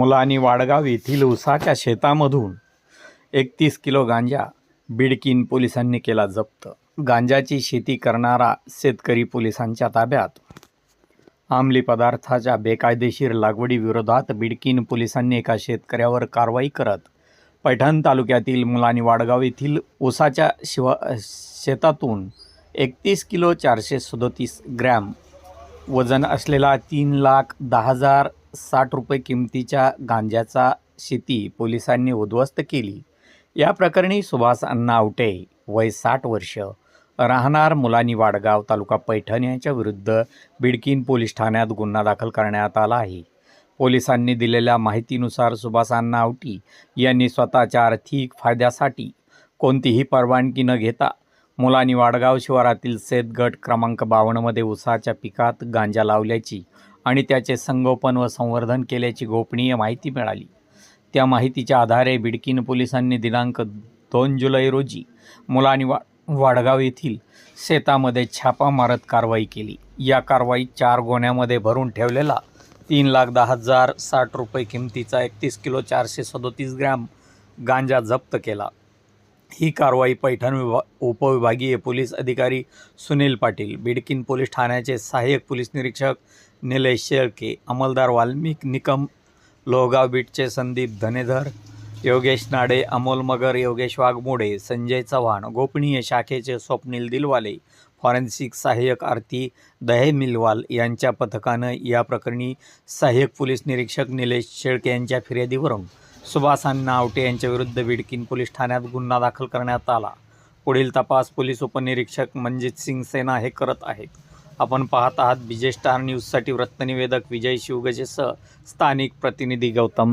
मुलानी वाडगाव येथील उसाच्या शेतामधून 31 किलो गांजा बिडकीन पोलिसांनी केला जप्त। गांजाची शेती करणारा शेतकरी पोलिसांच्या ताब्यात। अंमली पदार्थाच्या बेकायदेशीर लागवडीविरोधात बिडकीन पोलिसांनी एका शेतकऱ्यावर कारवाई करत पैठण तालुक्यातील मुलानी वाडगाव येथील उसाच्या शेतातून 31 किलो 437 ग्रॅम वजन असलेला 3,10,060 रुपये किमतीच्या गांजाचा शेती पोलिसांनी उद्ध्वस्त केली। या प्रकरणी सुभाष अण्णा आवटे वय 60 वर्ष राहणार मुलानी वाडगाव तालुका पैठण यांच्या विरुद्ध बिडकीन पोलीस ठाण्यात गुन्हा दाखल करण्यात आला आहे। पोलिसांनी दिलेल्या माहितीनुसार सुभाष अण्णा आवटी यांनी स्वतःच्या आर्थिक फायद्यासाठी कोणतीही परवानगी न घेता मुलानी वाडगाव शिवारातील शेतगट क्रमांक 52 मध्ये उसाच्या पिकात गांजा लावल्याची आणि त्याचे संगोपन व संवर्धन केल्याची गोपनीय माहिती मिळाली। त्या माहितीच्या आधारे बिडकीन पोलिसांनी दिनांक 2 जुलै रोजी मुलानी वाडगाव येथील शेतामध्ये छापा मारत कारवाई केली। या कारवाईत 4 गोण्यांमध्ये भरून ठेवलेला 3,10,060 रुपये किमतीचा 31 किलो 437 ग्रॅम गांजा जप्त केला। ही कारवाई पैठण उपविभागीय पोलीस अधिकारी सुनील पाटील, बिडकीन पोलीस ठाण्याचे सहाय्यक पोलीस निरीक्षक निलेश शेळके, अंमलदार वाल्मिक निकम, लोहगाव बीटचे संदीप धनेधर, योगेश नाडे, अमोल मगर, योगेश वाघमोडे, संजय चव्हाण, गोपनीय शाखेचे स्वप्नील दिलवाले, फॉरेन्सिक सहाय्यक आरती दहेमिलवाल यांच्या पथकानं या प्रकरणी सहाय्यक पोलीस निरीक्षक निलेश शेळके यांच्या फिर्यादीवरून सुभाष अण्णा आवटे यांच्या विरुद्ध बिडकीन पोलीस ठाण्यात गुन्हा दाखल करण्यात आला। पुढील तपास पोलीस उपनिरीक्षक मनजित सिंग सेना हे करत आहेत। आपण पाहत आहात विजय स्टार न्यूजसाठी वृत्तनिवेदक विजय शिवगजेसह स्थानिक प्रतिनिधी गौतम।